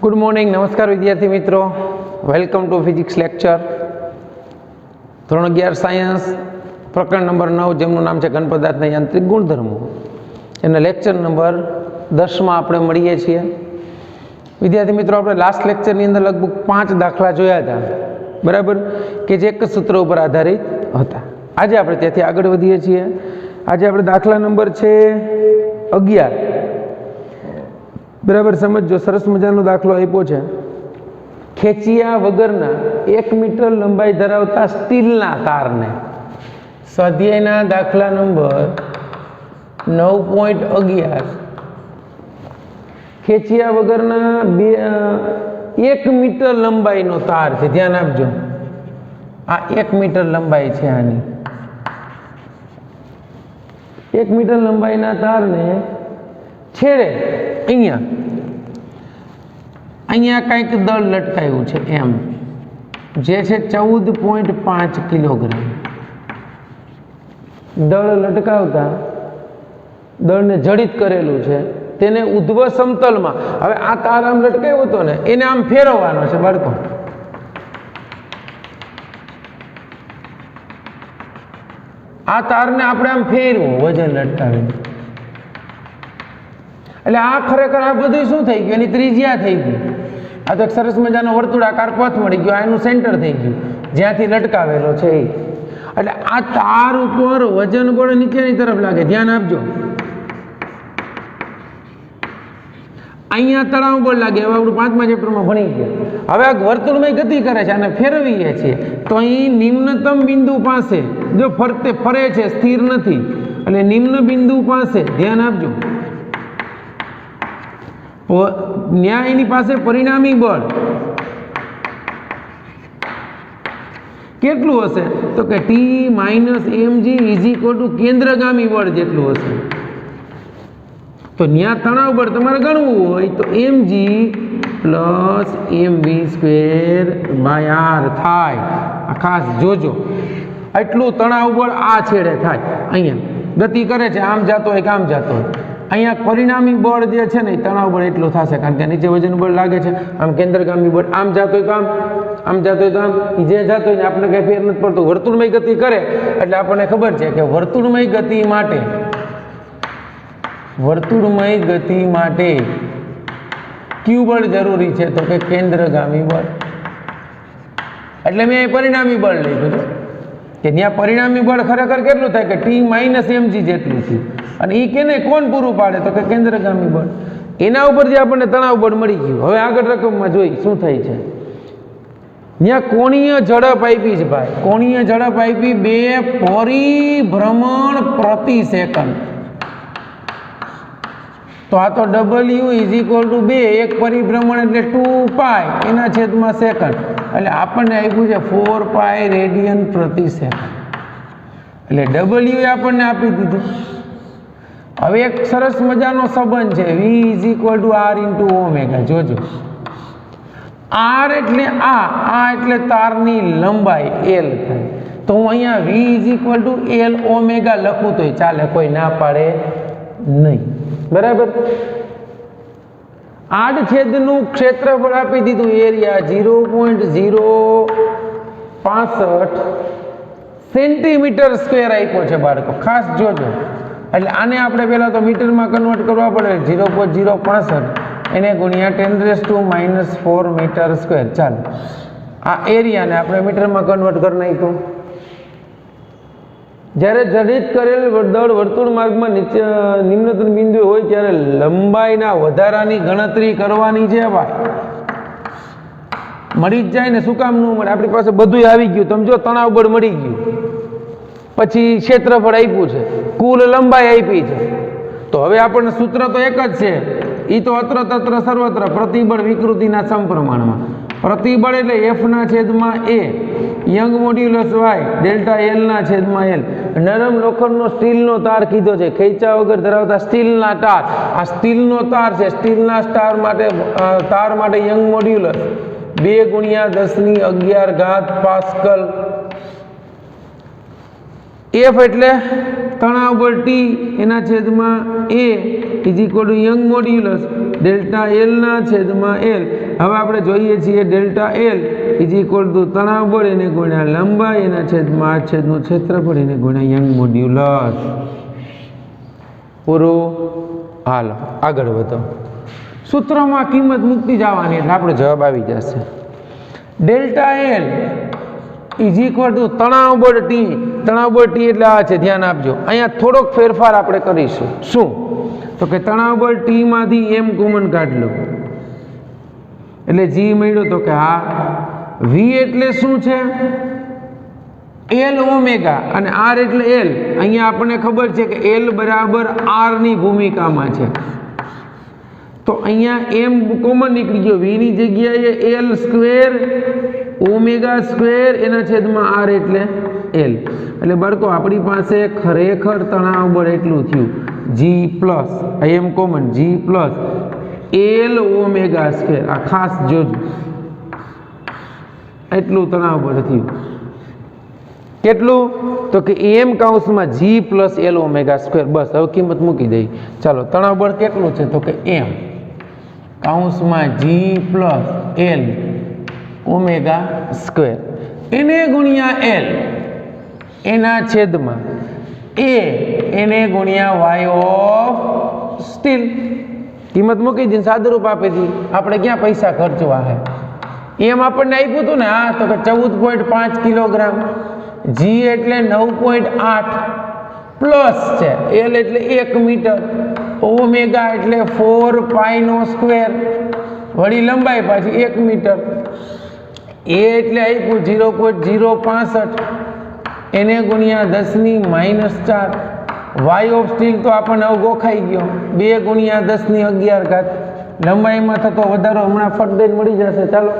Good morning, નમસ્કાર વિદ્યાર્થી મિત્રો. વેલકમ ટુ ફિઝિક્સ લેક્ચર ધોરણ 11 સાયન્સ, પ્રકરણ નંબર 9, જેમનું નામ છે ઘન પદાર્થના યાંત્રિક ગુણધર્મો. એના લેક્ચર નંબર 10માં આપણે મળીએ છીએ. વિદ્યાર્થી મિત્રો, આપણે લાસ્ટ લેક્ચરની અંદર લગભગ 5 દાખલા જોયા હતા, બરાબર, કે જે એક સૂત્ર ઉપર આધારિત હતા. આજે આપણે ત્યાંથી આગળ વધીએ છીએ. આજે આપણે દાખલા નંબર છે 11, બરાબર. સમજો, સરસ મજાનો દાખલો આપ્યો છે. ખેંચિયા વગરના 1 મીટર લંબાઈ ધરાવતા સ્ટીલના તારને, સ્વાધ્યાયના દાખલા નંબર 9.11, ખેંચિયા વગરના 1 મીટર લંબાઈનો તાર છે. ધ્યાન આપજો, આ 1 મીટર લંબાઈ છે. આની 1 મીટર લંબાઈના તારને છેડે અહીંયા કંઈક દળ લટકાયું છે એમ, જે છે 14.5 કિલોગ્રામ. દળ લટકાવતા દળને જડિત કરેલું છે, તેને ઉધ્વ સમતલમાં. હવે આ તાર આમ લટકાયો હતો ને, એને આમ ફેરવવાનો છે બાળકો. આ તારને આપણે આમ ફેરવું વજન લટકાવીને. એટલે આ ખરેખર આ બધું શું થઈ ગયું? એની ત્રિજ્યા થઈ ગઈ. આ તો એક સરસ મજાનો વર્તુળાકાર પથ મળી ગયો, એનું સેન્ટર થઈ ગયું જ્યાંથી લટકાવેલો છે એ. એટલે આ તાર ઉપર વજન બળ નીચેની તરફ લાગે. ધ્યાન આપજો, અહીંયા તણાવ બળ લાગે. હવે આપણું 5મા ચેપ્ટરમાં ભણી ગયા. હવે આ વર્તુળમય ગતિ કરે છે, અને ફેરવીએ છીએ તો અહીં નિમ્નતમ બિંદુ પાસે જો ફરે છે, સ્થિર નથી. એટલે નિમ્ન બિંદુ પાસે ધ્યાન આપજો, ન્યાયની પાસે પરિણામી બળ કેટલું હશે? તો કે T - mg = કેન્દ્રગામી બળ જેટલું હશે. તો ન્યા તણાવ બળ તમારે ગણવું હોય તો mg + mv²/r થાય. આ ખાસ જોજો, એટલું તણાવ બળ આ છેડે થાય. અહીંયા ગતિ કરે છે, આમ જાતો હોય કે આમ જાતો હોય. અહીંયા પરિણામી બળ જે છે ને, તણાવ બળ એટલું થશે, કારણ કે નીચે વજન બળ લાગે છે. આમ કેન્દ્રગામી બળ આમ જાતો હોય તો આમ જાતો હોય તો આમ. જે જાતો હોય ને આપણે કંઈ ફેર નથી પડતો. વર્તુળમય ગતિ કરે એટલે આપણને ખબર છે કે વર્તુળમય ગતિ માટે કયું બળ જરૂરી છે? તો કે કેન્દ્રગામી બળ. એટલે મેં અહીં પરિણામી બળ લખ્યું છે કે ત્યાં પરિણામી બળ ખરેખર કેટલું થાય? કે T - mg જેટલું છે. અને એ કેને કોણ પૂરું પાડે? તો કે કેન્દ્રગામી બળ. એના ઉપર જે આપણને તણાવ બળ મળી ગયું. હવે આગળ રકમમાં જોઈ શું થાય છે. ત્યાં કોણીય ઝડપ આપી છે ભાઈ. કોણીય ઝડપ આપી 2 પરિભ્રમણ પ્રતિ સેકન્ડ. તો આ તો W = 2, એક પરિભ્રમણ એટલે 2π એના છેદમાં સેકન્ડ. એટલે આપણને આપ્યું છે 4π રેડિયન પ્રતિ સેકન્ડ. એટલે W આપણને આપી દીધું. હવે એક સરસ મજાનો સંબંધ છે, V = R × ω. જોજો, R એટલે આ એટલે તારની લંબાઈ L થાય. તો હું અહીંયા V = Lω લખું તોય ચાલે, કોઈ ના પાડે નહીં, બરાબર. આડછેદનું ક્ષેત્રફળ આપી દીધું, એરિયા 0.065 સેન્ટીમીટર સ્ક્વેર આપ્યો છે બાળકો. ખાસ જોજો. એટલે આને આપણે પહેલાં તો મીટરમાં કન્વર્ટ કરવા પડે. 0.065 એને ગુણ્યા 10⁻⁴ મીટર સ્ક્વેર. ચાલો, આ એરિયાને આપણે મીટરમાં કન્વર્ટ કરી નાખ્યું. જ્યારે જડિત કરેલ દળ વર્તુળ માર્ગમાં નિમ્નતમ બિંદુ હોય ત્યારે લંબાઈના વધારાની ગણતરી કરવાની છે ભાઈ. મળી જ જાય ને, શું કામ ન મળે? આપણી પાસે બધું આવી ગયું. તમે જો, તણાવ બળ મળી ગયું, પછી ક્ષેત્રફળ આપ્યું છે, કુલ લંબાઈ આપી છે. તો હવે આપણને સૂત્ર તો એક જ છે, એ તો અત્ર તત્ર સર્વત્ર પ્રતિબળ વિકૃતિના સમપ્રમાણમાં. પ્રતિબળ એટલે F/A, young modulus Y, ΔL/L. નરમ લોખંડનો સ્ટીલનો તાર કીધો છે, ખેંચા વગર ધરાવતા સ્ટીલના તાર. આ સ્ટીલનો તાર છે. સ્ટીલના તાર માટે યંગ મોડ્યુલસ 2 × 10⁻11 પાસ્કલ. F એટલે તણાવ બળ T એના છેદમાં A is equal two young modulus delta L ના છેદમાં L. હવે આપણે જોઈએ છીએ delta L is equal two તણાવ બળ એને ગુણ્યા લંબાઈ એના છેદમાં આ છેદનું ક્ષેત્રફળ એને ગુણ્યા યંગ મોડ્યુલસ. પૂરું. હાલો આગળ વધો. સૂત્રમાં કિંમત મૂકતી જવાની એટલે આપણો જવાબ આવી જશે. Delta L is equal two તણાવ બળ ટી. તણાવ બળ ટી એટલે આ છે, ધ્યાન આપજો. અહીંયા થોડોક ફેરફાર આપણે કરીશું. શું? તો કે તણાવ બળ ટી માંથી એમ કોમન કાઢ લો એટલે જી મળ્યો. તો કે હા, વી એટલે શું છે? એલ ઓમેગા અને આર એટલે એલ. અહીંયા આપણને ખબર છે કે એલ બરાબર આર ની ભૂમિકામાં છે, તો અહીંયા એમ કોમન નીકળી ગયો. વી ની જગ્યાએ એલ સ્ક્વેર ઓમેગા સ્ક્વેર એના છેદમાં આર એટલે એલ. એટલે બાળકો આપણી પાસે ખરેખર તણાવ બળ એટલું થયું, g plus m common g plus L omega square. આ ખાસ જોજો, એટલું તણાવ બળ થયું. કેટલું? તો કે એમ કૌંસમાં જી પ્લસ એલ ઓમેગા સ્ક્વેર. બસ હવે કિંમત મૂકી દઈ. ચાલો તણાવ બળ કેટલું છે? તો કે એમ કૌંસમાં જી પ્લસ એલ ઓમેગા સ્ક્વેર એને ગુણ્યા એલ એના છેદમાં એને ગુણ્યા વાય ઓફ સ્ટીલ. કિંમત મૂકી દઈને સાદુરૂપ આપી દી. આપણે ક્યાં પૈસા ખર્ચવા હે? એમ આપણને આપ્યું હતું ને. હા, તો કે 14.5 કિલોગ્રામ. જી એટલે 9.8 પ્લસ છે એલ એટલે 1 મીટર, ઓમેગા એટલે 4 પાઈ નો સ્ક્વેર, વળી લંબાઈ પાછી 1 મીટર. એ એટલે આપ્યું 0.065 એને ગુણ્યા 10⁻⁴. વાય ઓફ સ્ટીલ તો આપણને હવે ગોખાઈ ગયો, 2 ગુણ્યા 10⁻11. લંબાઈમાં થતો વધારો હમણાં ફટ દઈને મળી જશે. ચાલો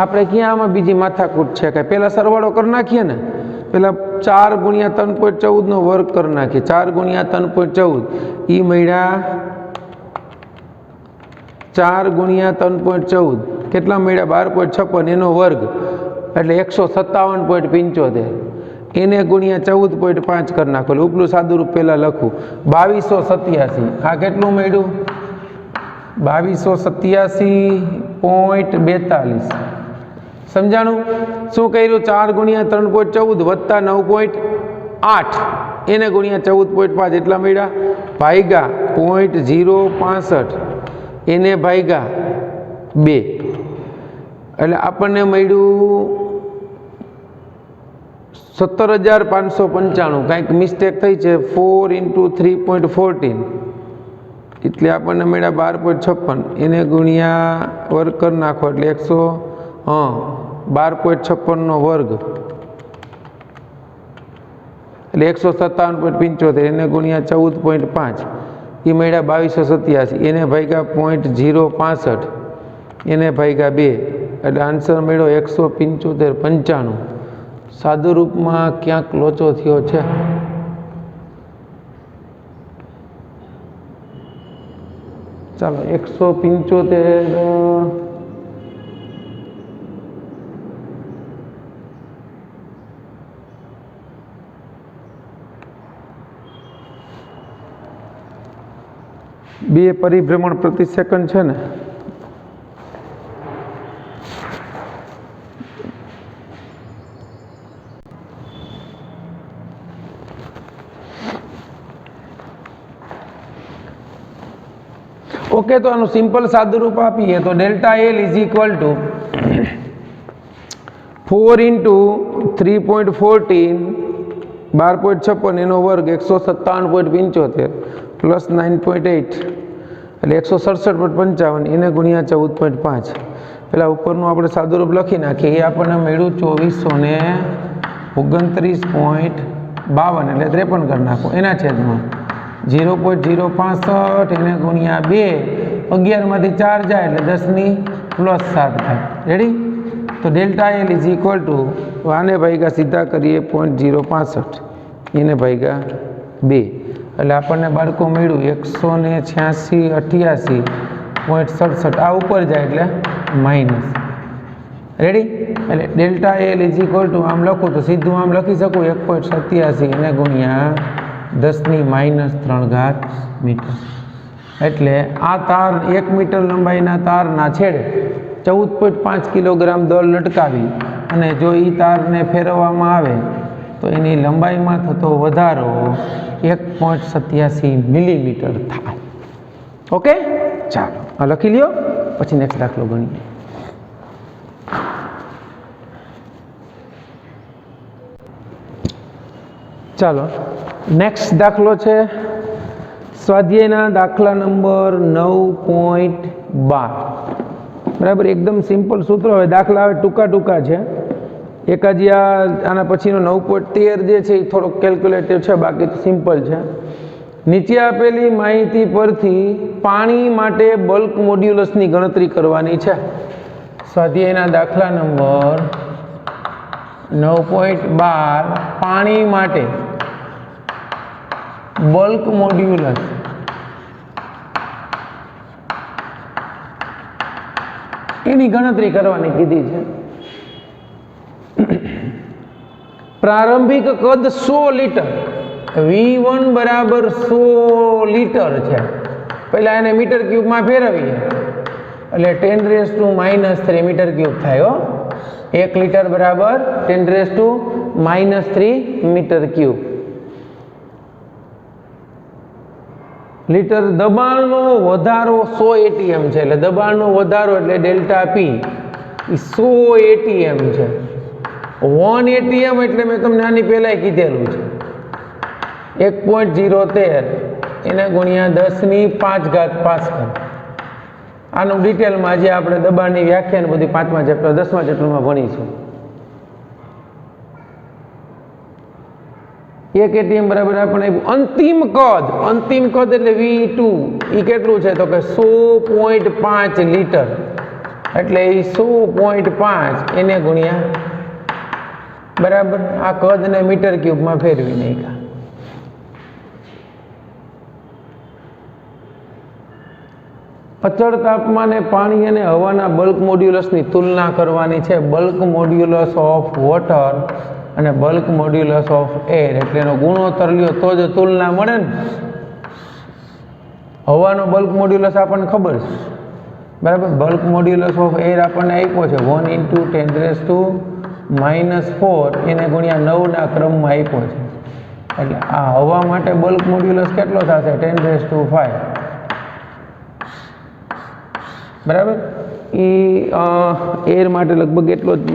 આપણે ક્યાં આમાં બીજી માથાકૂટ છે કે પહેલાં સરવાળો કરી નાખીએ ને. પહેલાં 4 ગુણ્યા 3.14 નો વર્ગ કરી નાખીએ. 4 ગુણ્યા 3.14 એ મળ્યા 4 ગુણ્યા 3.14 કેટલા મળ્યા? 12.56 એનો વર્ગ એટલે 157.75 એને ગુણ્યા 14.5 કરી નાખો. એટલે ઉપલું સાદુરૂપ પહેલાં લખું 2287. આ કેટલું મળ્યું? 2287.42. સમજાણું? શું કર્યું? 4 ગુણ્યા 3.14 વત્તા 9.8 એને ગુણ્યા 14.5 એટલા મળ્યા. ભાગ્યા 0.065 એને ભાગ્યા 2 એટલે આપણને મળ્યું 17,595. કાંઈક મિસ્ટેક થઈ છે. 4 × 3.14 એટલે આપણને મળ્યા 12.56 એને ગુણ્યા વર્ગ કરી નાખો એટલે 12.56 નો વર્ગ એટલે 157.75 એને ગુણ્યા 14.5 એ મળ્યા 2287. એને ભાગ્યા 0.065 એને ભાગ્યા 2 એટલે આન્સર મળ્યો 175.95. સાદુ રૂપમાં ક્યાંક લોચો થયો છે. ચાલો 175 2 પરિભ્રમણ પ્રતિ સેકન્ડ છે ને. ઓકે, તો આનું સિમ્પલ સાદુરૂપ આપીએ તો delta L is equal two 4 × 3.14 12.56 એનો વર્ગ 157.75 પ્લસ 9.8 એટલે 167.55 એને ગુણ્યા 14.5. પેલા ઉપરનું આપણે સાદુરૂપ લખી નાખીએ. એ આપણને મળ્યું 2429.52 એટલે 53 કરી નાખો એના છેદમાં 0.065 એને ગુણ્યા 2 11 માંથી 4 જાય એટલે 10⁻+7 થાય. રેડી? તો delta L is equal two આને ભાગ્યા સીધા કરીએ 0.065 એને ભાગ્યા 2 એટલે આપણને બાળકો મળ્યું 186.88.67. આ ઉપર જાય એટલે માઇનસ. રેડી? એટલે delta L is equal two આમ લખું તો સીધું આમ લખી શકું 1.87 એને ગુણ્યા 10⁻³ મીટર. એટલે આ તાર 1 મીટર લંબાઈના તારના છેડે 14.5 કિલોગ્રામ દળ લટકાવી અને જો એ તારને ફેરવવામાં આવે તો એની લંબાઈમાં થતો વધારો 1.87 મિલીમીટર થાય. ઓકે, ચાલો આ લખી લ્યો, પછી નેક્સ્ટ દાખલો ગણીએ. ચાલો નેક્સ્ટ દાખલો છે સ્વાધ્યાયના દાખલા નંબર 9.12. બરાબર, એકદમ સિમ્પલ સૂત્ર. હવે દાખલા હવે ટૂંકા છે. એક હજી આના પછીનો 9.13 જે છે એ થોડોક કેલ્ક્યુલેટિવ છે, બાકી તો સિમ્પલ છે. નીચે આપેલી માહિતી પરથી પાણી માટે બલ્ક મોડ્યુલસની ગણતરી કરવાની છે. સ્વાધ્યાયના દાખલા નંબર 9.12 પાણી માટે બલ્ક મોડ્યુલસ એની ગણતરી કરવાની કીધી છે. પ્રારંભિક કદ 100 લીટર, V1 બરાબર 100 લીટર છે. પહેલા એને મીટર ક્યુબમાં ફેરવીએ એટલે 10⁻³ મીટર ક્યુબ થાય. 1 લીટર બરાબર 10⁻³ મીટર ક્યુબ. લીટર દબાણનો વધારો 100 ATM છે, એટલે દબાણનો વધારો એટલે ડેલ્ટા પી 100 ATM છે. 1 ATM એટલે મેં તમને આની પહેલાં કીધેલું છે 1.013 એને ગુણ્યા 10⁵ પાસ્કલ. આનું ડિટેલમાં જે આપણે દબાણની વ્યાખ્યા ને બધી 5મા ચેપ્ટર 10મા ચેપ્ટરમાં ભણીશું. 1 ATM બરાબર આપણે અંતિમ કદ એટલે V2 એ કેટલું છે તો કે 100.5 લીટર, એટલે એ 100.5 એને ગુણ્યા બરાબર આ કદને મીટર ક્યુબમાં ફેરવી નાખ્યા. અચળ તાપમાને પાણી અને હવાના બલ્ક મોડ્યુલસની તુલના કરવાની છે. બલ્ક મોડ્યુલસ ઓફ વોટર અને બલ્ક મોડ્યુલસ ઓફ એર, એટલે એનો ગુણોત્તર લ્યો તો જ તુલના મળે ને. હવાનો બલ્ક મોડ્યુલસ આપણને ખબર છે બરાબર. બલ્ક મોડ્યુલસ ઓફ એર આપણને આપ્યો છે 1 × 10⁻⁴ એને ગુણ્યા 9ના ક્રમમાં આપ્યો છે. એટલે આ હવા માટે બલ્ક મોડ્યુલસ કેટલો થશે 10⁵ બરાબર. એ એર માટે લગભગ એટલો જ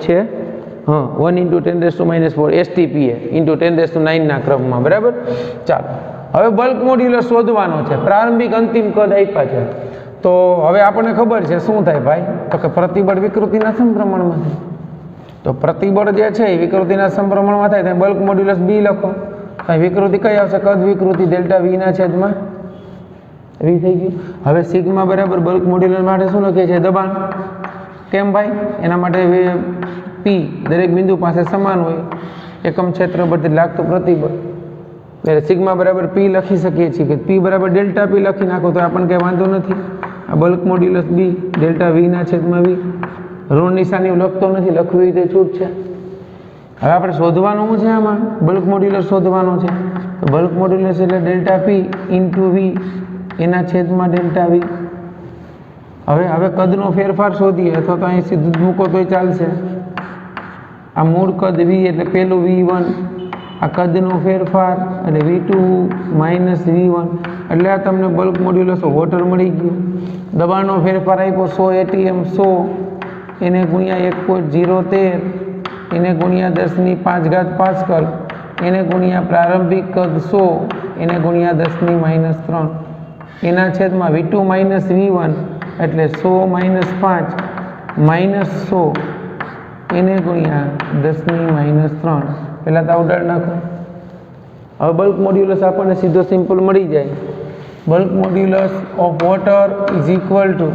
છે. 1 × 10⁻⁴ STPA × 10⁹ના ક્રમમાં. બરાબર, ચાલો હવે બલ્ક મોડ્યુલસ શોધવાનો છે. પ્રારંભિક અંતિમ કદ આપ્યા છે તો હવે આપણને ખબર છે શું થાય ભાઈ, તો કે પ્રતિબળ વિકૃતિના સમપ્રમાણમાં થાય. તો પ્રતિબળ જે છે એ વિકૃતિના સમપ્રમાણમાં થાય તો બલ્ક મોડ્યુલસ B લખો. વિકૃતિ કઈ આવશે? કદ વિકૃતિ ડેલ્ટા V ના છેદમાં V થઈ ગયું. હવે સિગ્મા બરાબર બલ્ક મોડ્યુલસ માટે શું લખીએ છીએ? દબાણ. કેમ ભાઈ? એના માટે P દરેક બિંદુ પાસે સમાન હોય, એકમ ક્ષેત્ર પરથી લાગતું પ્રતિબળ. એટલે સિગ્મા બરાબર P લખી શકીએ છીએ કે P બરાબર ડેલ્ટા P લખી નાખો તો આપણને કંઈ વાંધો નથી. આ bulk modulus B delta V ના છેદમાં V. ઋણ નિશાની લખતો નથી, લખવી તે છૂટ છે. હવે આપણે શોધવાનું શું છે? આમાં બલ્ક મોડ્યુલસ શોધવાનો છે. તો બલ્ક મોડ્યુલસ એટલે ડેલ્ટા P × V એના છેદમાં ડેલ્ટા V. હવે કદનો ફેરફાર શોધીએ, અથવા તો અહીં સીધું મૂકો તોય ચાલશે. આ મૂળ કદ V એટલે પેલું V1, આ કદનો ફેરફાર એટલે V2 - V1, એટલે આ તમને બલ્ક મોડ્યુલસ વોટર મળી ગયું. દબાણનો ફેરફાર આપ્યો 100 ATM 100 એને ગુણ્યા 1.013 એને ગુણ્યા 10⁵ પાસ્કલ એને ગુણ્યા પ્રારંભિક કદ 100 એને ગુણ્યા 10⁻³ એના છેદમાં V2 - V1 એટલે 100 - 5 -100 એને ગુણ્યા 10⁻³ પહેલાં તો ઉડાડ નાખો. હવે બલ્ક મોડ્યુલસ આપણને સીધો સિમ્પલ મળી જાય. Bulk modulus of water is equal two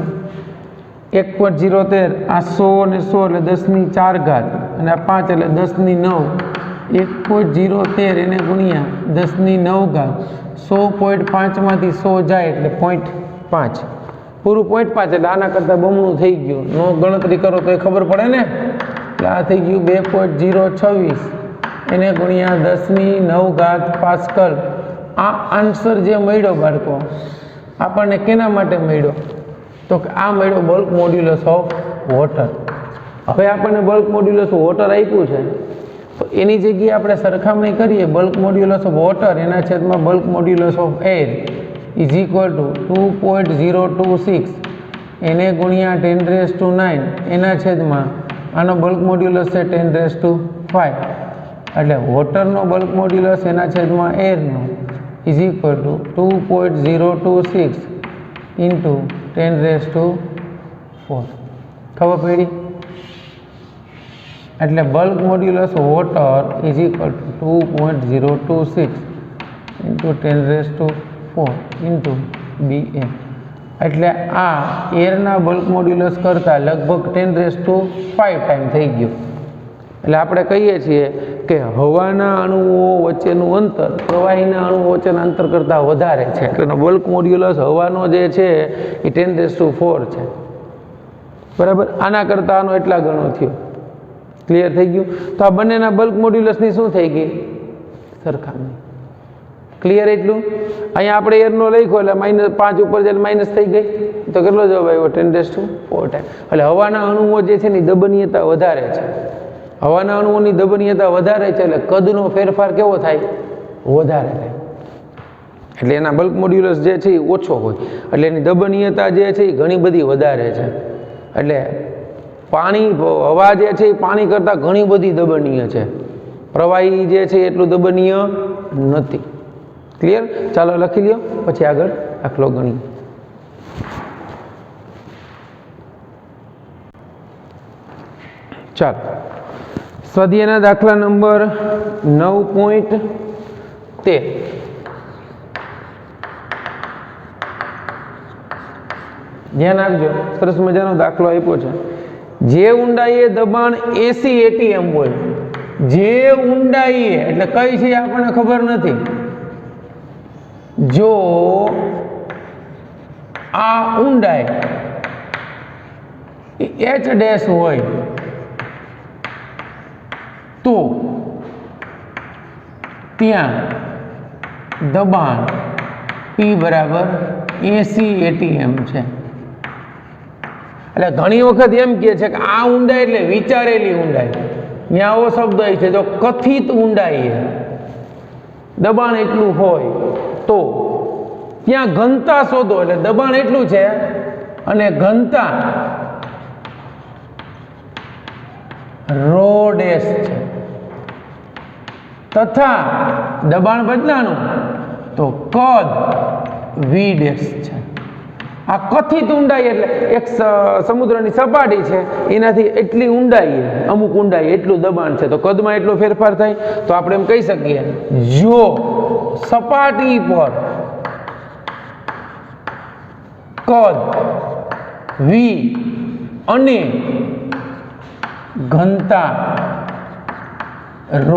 1.013 આ 100 ને 100 એટલે 10⁴ અને આ 5 એટલે 10⁹. 1.013 એને ગુણ્યા 10⁹. 100.5 માંથી 100 જાય એટલે 0.5 પૂરું 0.5 એટલે આના કરતાં બમણું થઈ ગયું. નો ગણતરી કરો તો એ ખબર પડે ને. એટલે આ થઈ ગયું 2.026 એને ગુણ્યા 10⁹ પાસ્કલ. આ આન્સર જે મળ્યો બાળકો આપણને કેના માટે મળ્યો? તો તો આ મળ્યો બલ્ક મોડ્યુલસ ઓફ વોટર. હવે આપણને બલ્ક મોડ્યુલસ ઓફ વોટર આપ્યું છે, તો એની જગ્યાએ આપણે સરખામણી કરીએ બલ્ક મોડ્યુલસ ઓફ વોટર એના છેદમાં bulk modulus of air is equal two 2.026 એને ગુણ્યા 10⁹ એના છેદમાં આનો બલ્ક મોડ્યુલસ છે 10⁵. એટલે વોટરનો બલ્ક મોડ્યુલસ એના છેદમાં એરનો ઇઝ ઇક્વલ ટુ 2.026 ઇન્ટુ 10⁴. ખબર પડી? એટલે bulk modulus water is equal two 2.026 into 10⁴ into BA. એટલે આ એરના બલ્ક મોડ્યુલસ કરતાં લગભગ 10⁵ ટાઈમ થઈ ગયું. એટલે આપણે કહીએ છીએ કે હવાના અણુઓ વચ્ચેનું અંતર પ્રવાહીના અણુઓ વચ્ચેના અંતર કરતાં વધારે છે. એટલે બલ્ક મોડ્યુલસ હવાનો જે છે એ 10⁴ છે. બરાબર? આના કરતાં આનો એટલા ગણો થયો. ક્લિયર થઈ ગયું? તો આ બંનેના બલ્ક મોડ્યુલસની શું થઈ ગઈ? સરખામણી. ક્લિયર? એટલું અહીંયા આપણે એરનો લખ્યો એટલે -5 ઉપર જાય માઇનસ થઈ ગઈ, તો કેટલો જવાબ આવ્યો? 10⁴ ટાઈમ. એટલે હવાના અણુઓ જે છે એની દબનીયતા વધારે છે. હવાના અણુઓની દબનીયતા વધારે છે એટલે કદનો ફેરફાર કેવો થાય? વધારે થાય. એટલે એના બલ્ક મોડ્યુલસ જે છે એ ઓછો હોય, એટલે એની દબનીયતા જે છે એ ઘણી બધી વધારે છે. એટલે હવા જે છે એ પાણી કરતાં ઘણી બધી દબનીય છે. પ્રવાહી જે છે એટલું દબનીય નથી. ક્લિયર? ચાલો લખી લ્યો, પછી આગળ દાખલો ગણીએ. ચાલો, સ્વાધ્યાયના દાખલા નંબર 9.13. ધ્યાન આપજો, સરસ મજાનો દાખલો આપ્યો છે. જે ઊંડાઈએ દબાણ 80 ATM હોય, જે ઊંડાઈએ એટલે કઈ છે આપણને ખબર નથી. જો આ ઊંડાઈ H' હોય તો ત્યાં દબાણ P બરાબર 80 ATM છે. એટલે ઘણી વખત એમ કહે છે કે આ ઊંડાઈ એટલે વિચારેલી ઊંડાઈ. ત્યાં આવો શબ્દ છે, જો કથિત ઊંડાઈ દબાણ એટલું હોય તો ત્યાં ઘનતા શોધો. એટલે દબાણ એટલું છે અને ઘનતા ρ' છે તથા દબાણ બદલાનું તો કદ V' છે. આ કથિત ઊંડાઈ એટલે એક સમુદ્રની સપાટી છે એનાથી એટલી ઊંડાઈ, અમુક ઊંડાઈ એટલું દબાણ છે, તો કદમાં એટલો ફેરફાર થાય. તો આપણે એમ કહી શકીએ, જો સપાટી પર કદ V અને ઘનતા ρ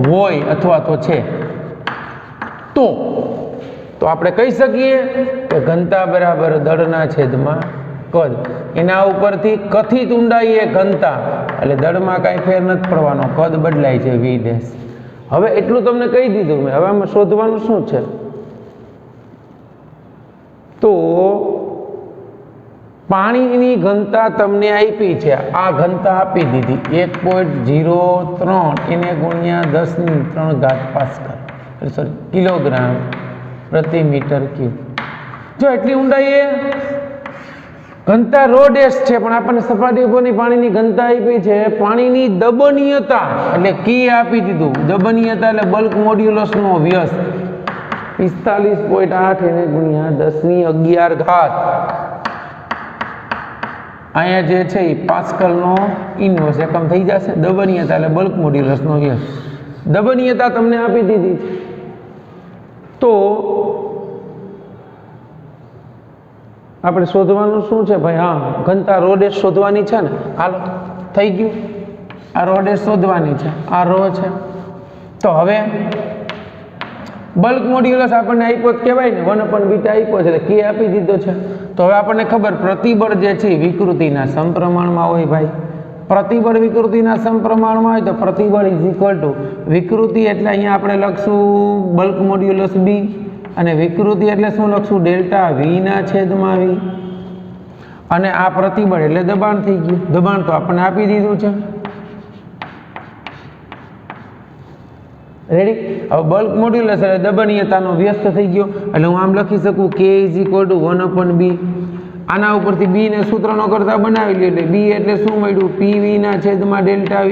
હોય અથવા તો છે તો આપણે કહી શકીએ કે ઘનતા બરાબર દળના છેદમાં કદ. એના ઉપરથી કથિત ઊંડાઈ એ ઘનતા, એટલે દળમાં કાંઈ ફેર નથી પડવાનો, કદ બદલાય છે V'. હવે એટલું તમને કહી દીધું મેં. હવે આમાં શોધવાનું શું છે? તો પાણીની ઘનતા તમને આપી છે, આ ઘનતા આપી દીધી 1.03 એને ગુણ્યા 10⁻³ પાસ્કલ, સોરી કિલોગ્રામ પ્રતિ મીટર ક્યુબ. જો એટલી ઊંડાઈ એ ઘનતા ρ' છે, પણ આપણને સપાટી ઉપરની પાણીની ઘનતા આપી છે. પાણીની દબનીયતા એટલે કી આપી દીધું. દબનીયતા એટલે બલ્ક મોડ્યુલસનો વ્યસ્ત 45.8 એને ગુણ્યા 10⁻11. અહીંયા જે છે એ પાસ્કલનો ઇન્વર્સ એકમ થઈ જશે. દબનીયતા એટલે બલ્ક મોડ્યુલસનો વ્યસ્ત. દબનીયતા તમને આપી દીધી છે, તો આપણે શોધવાનું શું છે ભાઈ? હા, ઘનતા ρ' શોધવાની છે ને. હાલો, થઈ ગયું. આ ρ' શોધવાની છે, આ ρ છે. તો હવે બલ્ક મોડ્યુલસ આપણને આપ્યો કહેવાય ને, 1/β આપ્યો છે, કે આપી દીધો છે. તો હવે આપણને ખબર, પ્રતિબળ જે છે વિકૃતિના સમપ્રમાણમાં હોય ભાઈ. પ્રતિબળ વિકૃતિના સમપ્રમાણમાં હોય તો પ્રતિબળ ઇઝ ઇક્વલ ટુ વિકૃતિ એટલે અહીંયા આપણે લખશું બલ્ક મોડ્યુલસ B, અને વિકૃતિ એટલે શું લખશું? ડેલ્ટા V ના છેદમાં V. અને આ પ્રતિબળ એટલે દબાણ થઈ ગયું. દબાણ તો આપણને આપી દીધું છે. રેડી. હવે બલ્ક મોડ્યુલસ એટલે દબાણીયતાનો વ્યસ્ત થઈ ગયો એટલે હું આમ લખી શકું K = 1/B. આના ઉપરથી B ને સૂત્રનો કરતા બનાવી લે એટલે B એટલે શું મળ્યું PV ના છેદમાં ડેલ્ટા V.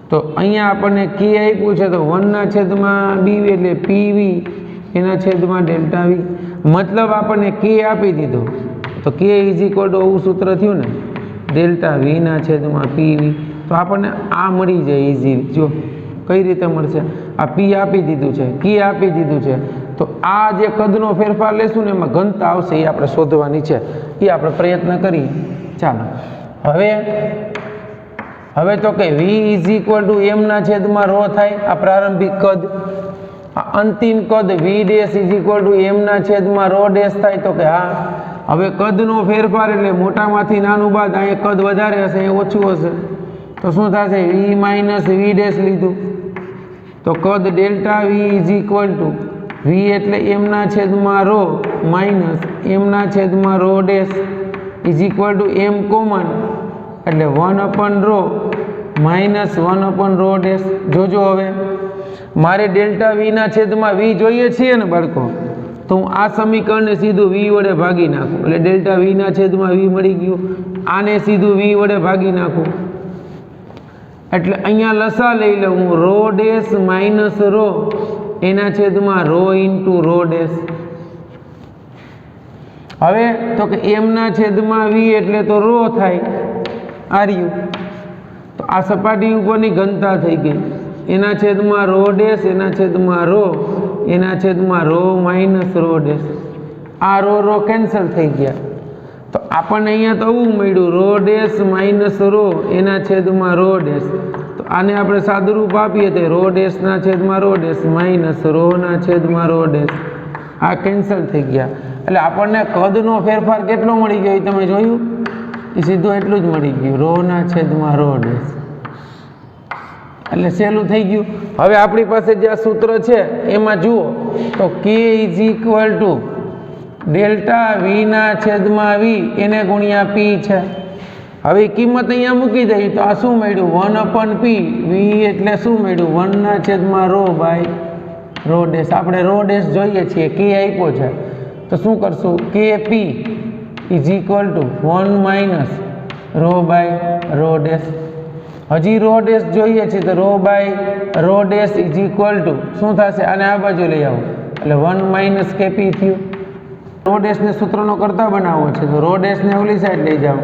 તો અહીંયા આપણને K આપ્યું છે તો 1 ના છેદમાં BV એટલે PV એના છેદમાં ડેલ્ટા V. મતલબ આપણને K આપી દીધો તો K = આવું સૂત્ર થયું ને ડેલ્ટા V ના છેદમાં PV. તો આપણને આ મળી જાય ઇઝી. જો કઈ રીતે મળશે? આ P આપી દીધું છે, K આપી દીધું છે, તો આ જે કદનો ફેરફાર લેશું ને એમાં ઘનતા આવશે એ આપણે શોધવાની છે. એ આપણે પ્રયત્ન કરીએ. ચાલો હવે તો કે V = m ના છેદમાં ρ થાય. આ પ્રારંભિક કદ. આ અંતિમ કદ V' = m ના છેદમાં ρ' થાય. તો કે હા. હવે કદનો ફેરફાર એટલે મોટામાંથી નાનું બાદ અહીંયા કદ વધારે હશે એ ઓછું હશે તો શું થશે? V - V' લીધું તો કદ ડેલ્ટા V = V એટલે m ના છેદમાં ρ માઇનસ m ના છેદમાં ρ' m કોમન એટલે 1/ρ માઇનસ 1/ρ'. જોજો હવે મારે ડેલ્ટા V ના છેદમાં V જોઈએ છીએ ને બાળકો, તો હું આ સમીકરણને સીધું V વડે ભાગી નાખું એટલે ડેલ્ટા V ના છેદમાં V મળી ગયું. આને સીધું V વડે ભાગી નાખું એટલે અહીંયા લસા લઈ લઉં હું ρ' માઇનસ ρ એના છેદમાં ρ × ρ'. હવે તો કે m ના છેદમાં V એટલે તો ρ થાય. આર્યું તો આ સપાટી ઉપરની ઘનતા થઈ ગઈ એના છેદમાં ρ' એના છેદમાં ρ એના છેદમાં ρ માઇનસ ρ'. આ ρ કેન્સલ થઈ ગયા તો આપણને અહીંયા તો આવું મળ્યું ρ' માઇનસ ρ એના છેદમાં ρ'. તો આને આપણે સાદુરૂપ આપીએ તો ρ' ના છેદમાં ρ' માઇનસ ρ ના છેદમાં ρ'. આ કેન્સલ થઈ ગયા એટલે આપણને કદનો ફેરફાર કેટલો મળી ગયો તમે જોયું? એ સીધું એટલું જ મળી ગયું ρ ના છેદમાં ρ'. એટલે સહેલું થઈ ગયું. હવે આપણી પાસે જે આ સૂત્ર છે એમાં જુઓ તો K = ડેલ્ટા V ના છેદમાં V એને ગુણ્યા P છે. હવે કિંમત અહીંયા મૂકી દઈએ તો આ શું મળ્યું? 1/P. V એટલે શું મળ્યું? 1 ના છેદમાં ρ/ρ'. આપણે ρ' જોઈએ છીએ, K આપ્યો છે તો શું કરશું? KP = 1 minus ρ/ρ'. હજી ρ' જોઈએ છે તો ρ/ρ' શું થશે? આને આ બાજુ લઈ આવો એટલે 1 - KP થયું. ρ' ને સૂત્રનો કરતા બનાવવો છે તો ρ' ને ઓલી સાઈડ લઈ જાઓ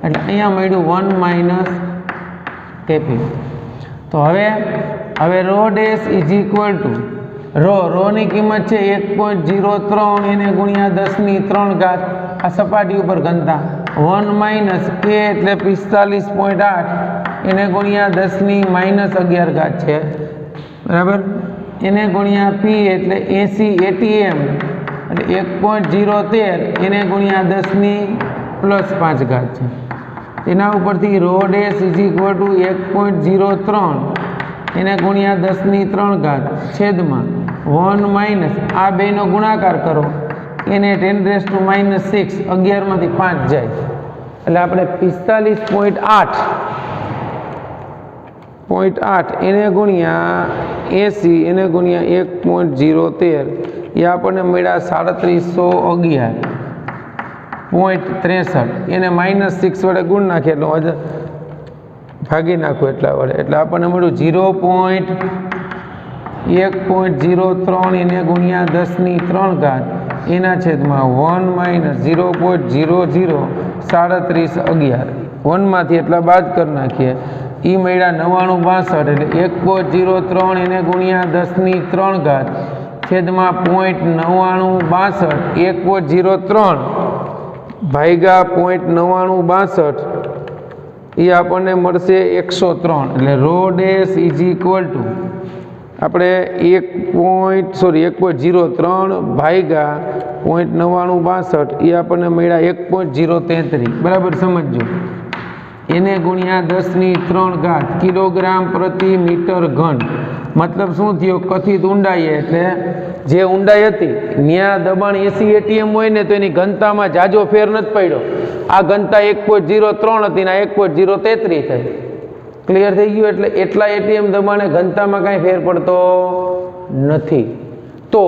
એટલે અહીંયા મળ્યું 1 - KP. તો હવે ρ ની કિંમત છે 1.03 એને ગુણ્યા 10⁻³ આ સપાટી ઉપર ઘનતા 1 - K એટલે 45.8 એને ગુણ્યા 10⁻11 છે બરાબર. એને ગુણ્યા P એટલે 80 ATM એટલે 1.013 એને ગુણ્યા 10⁻5 છે. એના ઉપરથી ρ' = 1.03 એને ગુણ્યા 10⁻³ છેદમાં 1 - આ બેનો ગુણાકાર કરો એને 10⁻6 11 માંથી 5 જાય એટલે આપણે 45.8 એને ગુણ્યા 80 એને ગુણ્યા 1.013 એ આપણને મળ્યા 3711.63 એને -6 વડે ગુણ નાખીએ એટલે ભાગી નાખો એટલા વડે એટલે આપણને મળ્યું 1.03 એને ગુણ્યા 10⁻³ એના છેદમાં 1 - 0.003711 1 માંથી એટલા બાદ કરી નાખીએ એ મળ્યા 99.62 એટલે 1.03 એને ગુણ્યા 10⁻³ છેદમાં 0.9962 1.03 ભાગ્યા 0.9962 એ આપણને મળશે 103 એટલે ρ' આપણે 1.03 ભાગ્યા 0.9962 એ આપણને મળ્યા 1.033 બરાબર સમજજો એને ગુણ્યા 10³ કિલોગ્રામ પ્રતિ મીટર ઘન. મતલબ શું થયો? કથિત ઊંડાઈ એટલે જે ઊંડાઈ હતી ત્યાં દબાણ 80 ATM હોય ને તો એની ઘનતામાં જાજો ફેર નથી પડ્યો. આ ઘનતા 1.03 હતી ને 1.033 થઈ. ક્લિયર થઈ ગયું? એટલે એટલા ATM દબાણે ઘનતામાં કાંઈ ફેર પડતો નથી. તો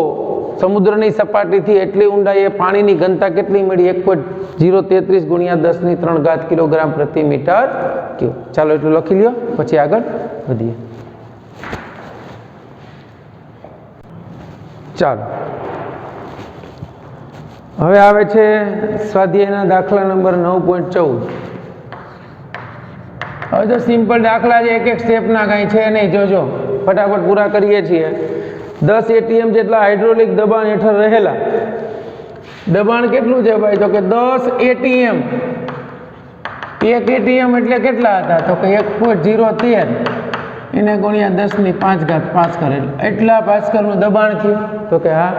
સમુદ્રની સપાટીથી એટલી ઊંડાઈએ પાણીની ઘનતા કેટલી મળી? 1.033 ગુણ્યા 10³ કિલોગ્રામ પ્રતિ મીટર ક્યુબ. ચાલો એટલું લખી લ્યો, પછી આગળ વધીએ. ચાલો હવે આવે છે સ્વાધ્યાયના દાખલા નંબર 9.14. હવે તો સિમ્પલ દાખલા છે, એક સ્ટેપના કાંઈ છે નહીં. જોજો ફટાફટ પૂરા કરીએ છીએ. 10 ATM જેટલા હાઇડ્રોલિક દબાણ હેઠળ રહેલા. દબાણ કેટલું છે ભાઈ? તો કે 10 ATM. એક ATM એટલે કેટલા હતા? તો કે 1.013 એને ગુણ્યા 10⁵ પાસ્કલ. એટલા પાસ્કલનું દબાણ થયું. તો કે હા.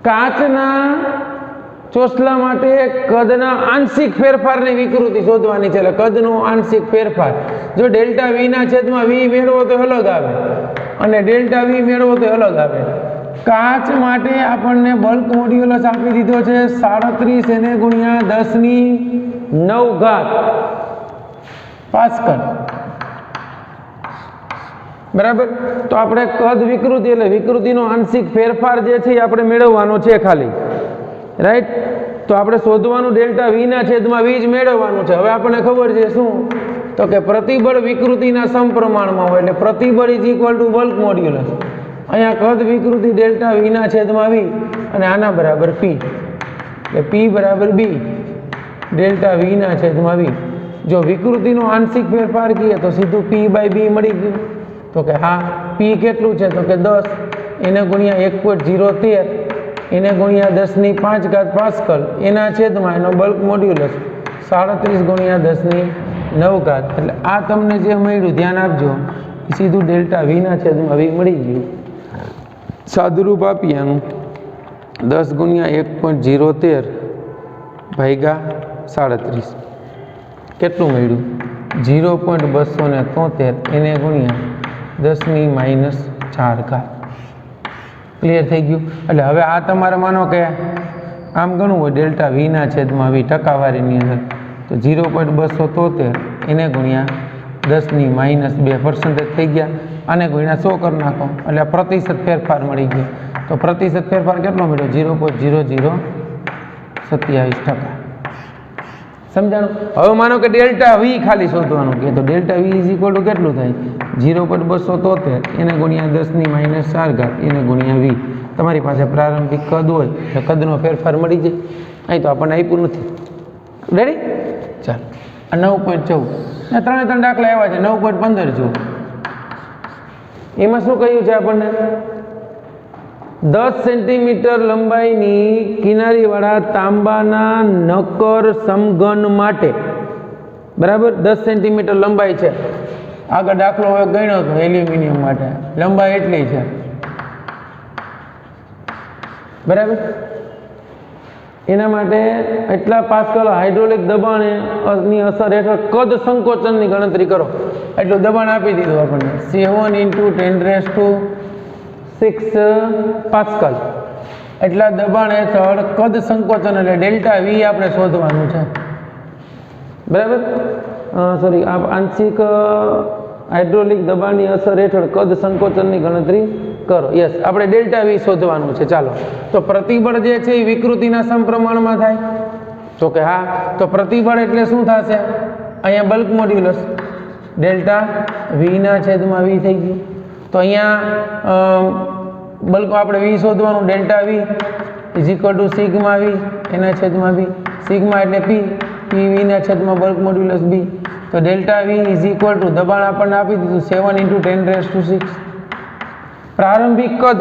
કાચના ચોસલા માટે કદના આંશિક ફેરફારની વિકૃતિ શોધવાની છે. એટલે કદનો આંશિક ફેરફાર. જો ΔV ના છેદમાં V મેળવો તો અલગ આવે અને ΔV મેળવો તો અલગ આવે. કાચ માટે આપણને બલ્ક મોડ્યુલસ આપી દીધો છે 37 એને ગુણ્યા 10⁹ પાસ્કલ. બરાબર. તો આપણે કદ વિકૃતિ એટલે વિકૃતિનો આંશિક ફેરફાર જે છે એ આપણે મેળવવાનો છે ખાલી. રાઈટ. તો આપણે શોધવાનું ΔV ના છેદમાં V જ મેળવવાનું છે. હવે આપણને ખબર છે શું? તો કે પ્રતિબળ વિકૃતિના સમપ્રમાણમાં હોય એટલે પ્રતિબળ = બલ્ક મોડ્યુલસ. અહીંયા કદ વિકૃતિ ΔV ના છેદમાં V અને આના બરાબર P. એટલે P બરાબર B ΔV ના છેદમાં V. જો વિકૃતિનો આંશિક ફેરફાર કીએ તો સીધું P/B મળી ગયું. તો કે હા. P કેટલું છે? તો કે 10 એને ગુણ્યા 1.013 એને ગુણ્યા 10⁵ પાસ્કલ એના છેદમાં એનો બલ્ક મોડ્યુલસ 37 ગુણ્યા 10⁹. એટલે આ તમને જે મળ્યું ધ્યાન આપજો, એ સીધું ΔV ના છેદમાં V મળી ગયું. સાદુરૂપ આપીએ આનું 10 ગુણ્યા 1.013 ભાગ્યા 37 કેટલું મળ્યું? 0.273 એને ગુણ્યા 10⁻⁴. ક્લિયર થઈ ગયું? એટલે હવે આ તમારે માનો કે આમ ગણવું હોય ΔV ના છેદમાં V ટકાવારીની અંદર તો 0.273 એને ગુણ્યા 10⁻²% થઈ ગયા. આને ગુણ્યા 100 કરી નાખો એટલે પ્રતિશત ફેરફાર મળી ગયો. તો પ્રતિશત ફેરફાર કેટલો મળ્યો? 0.0027%. સમજાણું? હવે માનો કે ΔV ખાલી શોધવાનું કે તો ΔV = કેટલું થાય? 0.273 એને ગુણ્યા 10⁻⁴ એને ગુણ્યા V. તમારી પાસે પ્રારંભિક કદ હોય તો કદનો ફેરફાર મળી જાય. અહીં તો આપણને આપ્યું નથી. રેડી? ચાલો. આ 9.14 ત્રણે ત્રણ દાખલા આવ્યા છે. 9.15 જુઓ. એમાં શું કહ્યું છે આપણને? 10 સેન્ટીમીટર લંબાઈની કિનારીવાળા તાંબાના નક્કર સમઘન માટે, બરાબર, 10 સેન્ટીમીટર લંબાઈ છે. આગળ દાખલો હવે ગણ્યો હતો એલ્યુમિનિયમ માટે, લંબાઈ એટલી છે, બરાબર. એના માટે એટલા પાસ્કલ હાઇડ્રોલિક દબાણની અસર હેઠળ કદ સંકોચનની ગણતરી કરો. એટલું દબાણ આપી દીધું આપણને 7 × 10⁶ પાસ્કલ. એટલા દબાણ હેઠળ કદ સંકોચન એટલે ΔV આપણે શોધવાનું છે, બરાબર. સોરી, આંશિક હાઇડ્રોલિક દબાણની અસર હેઠળ કદ સંકોચનની ગણતરી કરો. યસ, આપણે ΔV શોધવાનું છે. ચાલો, તો પ્રતિબળ જે છે એ વિકૃતિના સમપ્રમાણમાં થાય. તો કે હા. તો પ્રતિબળ એટલે શું થશે? અહીંયા બલ્ક મોડ્યુલસ ΔV ના છેદમાં V થઈ ગયું. તો અહીંયા બલ્ક આપણે V શોધવાનું, ΔV = સિગ્મા V એના છેદમાં V. સિગ્મા એટલે P, PV ના છેદમાં બલ્ક મોડ્યુલસ B. તો ΔV = દબાણ આપણને આપી દીધું 7 × 10⁶. પ્રારંભિક કદ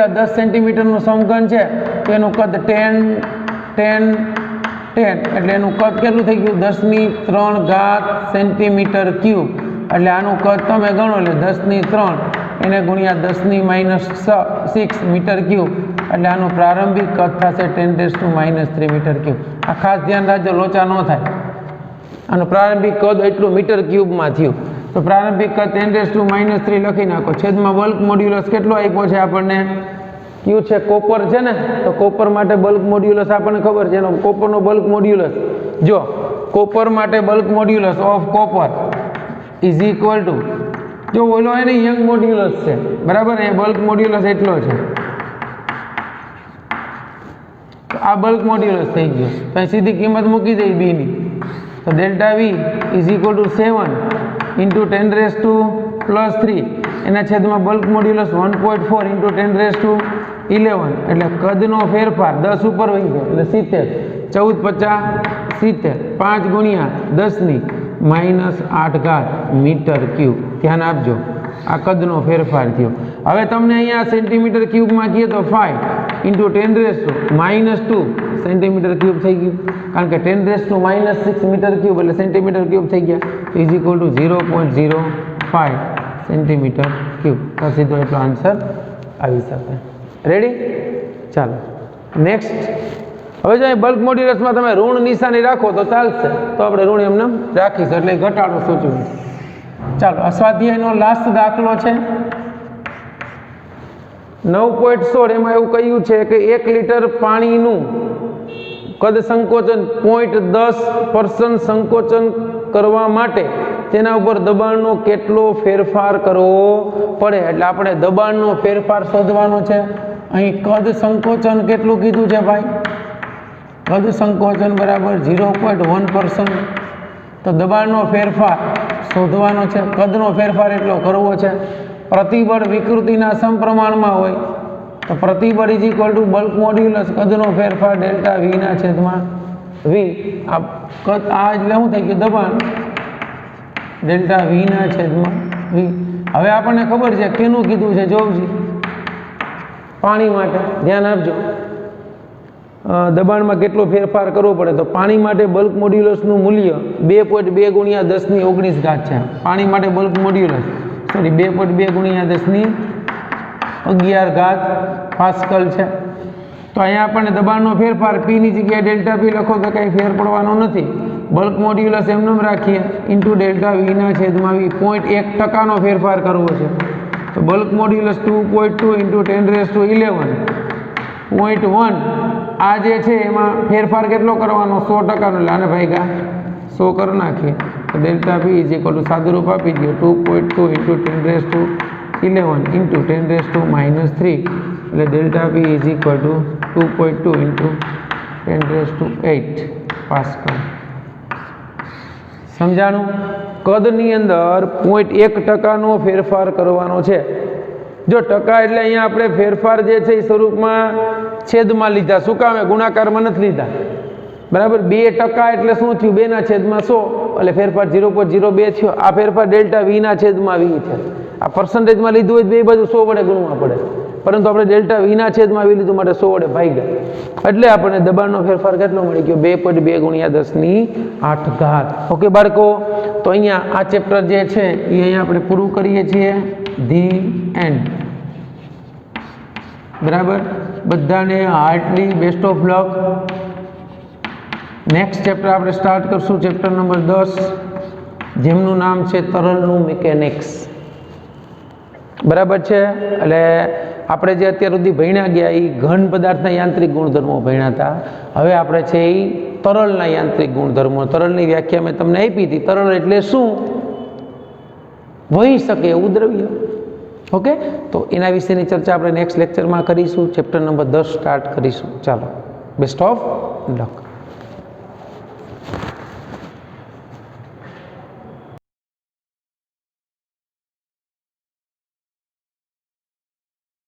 આ 10 સેન્ટીમીટરનું સમઘન છે તો એનું કદ 10 એટલે એનું કદ કેટલું થઈ ગયું? 10⁻³ સેન્ટીમીટર ક્યુબ. એટલે આનું કદ તમે ગણો એટલે 10⁻³ એને ગુણ્યા 10⁻⁶ મીટર ક્યુબ. એટલે આનું પ્રારંભિક કદ થશે 10⁻³ મીટર ક્યુબ. આ ખાસ ધ્યાન રાખજો, લોચા ન થાય. અને પ્રારંભિક કદ એટલું મીટર ક્યુબમાં થયું, તો પ્રારંભિક કદ 10⁻³ લખી નાખો. છેદમાં બલ્ક મોડ્યુલસ કેટલો આપ્યો છે આપણને? ક્યુ છે કોપર છે ને, તો કોપર માટે બલ્ક મોડ્યુલસ આપણને ખબર છે, એનો કોપરનો બલ્ક મોડ્યુલસ જો કોપર માટે bulk modulus of copper is equal two, જો ઓલો એને યંગ મોડ્યુલસ છે બરાબર, એ બલ્ક મોડ્યુલસ એટલો છે, તો આ બલ્ક મોડ્યુલસ થઈ ગયો. તો અહીં સીધી કિંમત મૂકી દઈ બીની, તો delta V is equal to 7 into 10⁻³ એના છેદમાં બલ્ક મોડ્યુલસ 1.4 ઇન્ટુ 10⁻11, એટલે કદનો ફેરફાર 10 ઉપર વહી ગયો એટલે 70, 14×5 = 70, 5 × 10⁻8 મીટર ક્યુબ. ધ્યાન આપજો, આ કદનો ફેરફાર થયો. હવે તમને અહીંયા સેન્ટીમીટર ક્યુબમાં કહીએ તો 5 ઇન્ટુ 10⁻² સેન્ટીમીટર ક્યુબ થઈ ગયું, કારણ કે 10⁻6 મીટર ક્યુબ એટલે સેન્ટીમીટર ક્યુબ થઈ ગયા, is equal two 0.05 centimetre cube. તો સીધો એટલો આન્સર આવી શકે. રેડી? ચાલો નેક્સ્ટ. હવે જો બલ્ક મોડ્યુલસમાં તમે ઋણ નિશાની રાખો તો ચાલશે, તો આપણે ઋણ એમને રાખીશું એટલે ઘટાડો સૂચવું. ચાલો અસ્વાધ્યાયનો લાસ્ટ દાખલો છે 9.16. એમાં એવું કહ્યું છે કે 1 લીટર પાણીનું કદ સંકોચન 0.10% સંકોચન કરવા માટે તેના ઉપર દબાણનો કેટલો ફેરફાર કરવો પડે. એટલે આપણે દબાણનો ફેરફાર શોધવાનો છે. અહીં કદ સંકોચન કેટલું કીધું છે ભાઈ? કદ સંકોચન બરાબર 0.1%. તો દબાણનો ફેરફાર શોધવાનો છે, કદનો ફેરફાર એટલો કરવો છે. પ્રતિબળ વિકૃતિના સમપ્રમાણમાં હોય તો પ્રતિબળ is equal to bulk modulus કદનો ફેરફાર ડેલ્ટા વી ના છેદમાં વી. આ કદ આ એટલે શું થઈ ગયું? દબાણ ડેલ્ટા વી ના છેદમાં વી. હવે આપણને ખબર છે કેનું કીધું છે જોવજી, પાણી માટે. ધ્યાન આપજો, દબાણમાં કેટલો ફેરફાર કરવો પડે. તો પાણી માટે બલ્ક મોડ્યુલસનું મૂલ્ય 2.2 × 10⁻19 છે. પાણી માટે બલ્ક મોડ્યુલસ 2.2 × 10⁻11 પાસ્કલ છે. તો અહીંયા આપણને દબાણનો ફેરફાર પીની જગ્યાએ ડેલ્ટા પી લખો તો કંઈ ફેર પડવાનો નથી. બલ્ક મોડ્યુલસ એમને રાખીએ ઇન્ટુ ડેલ્ટા વી ના છેદમાં વી. 0.1% ફેરફાર કરવો છે, તો બલ્ક મોડ્યુલસ 2.2 ઇન્ટુ 10⁻11 0.1. આ જે છે એમાં ફેરફાર કેટલો કરવાનો? 100%. એટલે આને ભાગ્યા 100 કરી નાખીએ તો delta P is equal two સાદુરૂપ આપી દો 2.2 ઇન્ટુ 10⁻11 ઇન્ટુ 10⁻³ એટલે delta P is equal two 2.2 into 10⁸ pascal. સમજાણું? કદની અંદર 0.1%નો ફેરફાર કરવાનો છે. જો ટકા એટલે અહીંયા આપણે ફેરફાર જે છે એ સ્વરૂપમાં છેદમાં લીધા. શું કામે? ગુણાકારમાં નથી લીધા બરાબર. 2% એટલે શું થયું? 2/100 એટલે ફેરફાર 0.02 થયો. આ ફેરફાર ડેલ્ટા વી ના છેદમાં વી છે. આ પર્સન્ટેજમાં લીધું હોય બે બાજુ 100 વડે ગુણવા પડે, પરંતુ આપણે ડેલ્ટા વી ના છેદમાં વી લીધું માટે 100 વડે ભાગ્યા, એટલે આપણને દબાણનો ફેરફાર કેટલો મળી ગયો? 2.2 × 10⁸. ઓકે બાળકો, તો અહીંયા આ ચેપ્ટર જે છે એ અહીંયા આપણે પૂરું કરીએ છીએ. The end. બરાબર, બધાને heartily best of luck. Next chapter આપણે સ્ટાર્ટ કરશું, ચેપ્ટર નંબર 10, જેમનું નામ છે તરલનું મિકેનિક્સ. બરાબર છે? એટલે આપણે જે અત્યાર સુધી ભણ્યા ગયા એ ઘન પદાર્થના યાંત્રિક ગુણધર્મો ભણ્યા હતા. હવે આપણે છે એ તરલના યાંત્રિક ગુણધર્મો. તરલની વ્યાખ્યા મેં તમને આપી હતી. તરલ એટલે શું? વહી શકે એવું દ્રવ્ય. ઓકે, તો એના વિશેની ચર્ચા આપણે નેક્સ્ટ લેક્ચરમાં કરીશું. ચેપ્ટર નંબર 10 સ્ટાર્ટ કરીશું. ચાલો, બેસ્ટ ઓફ લક.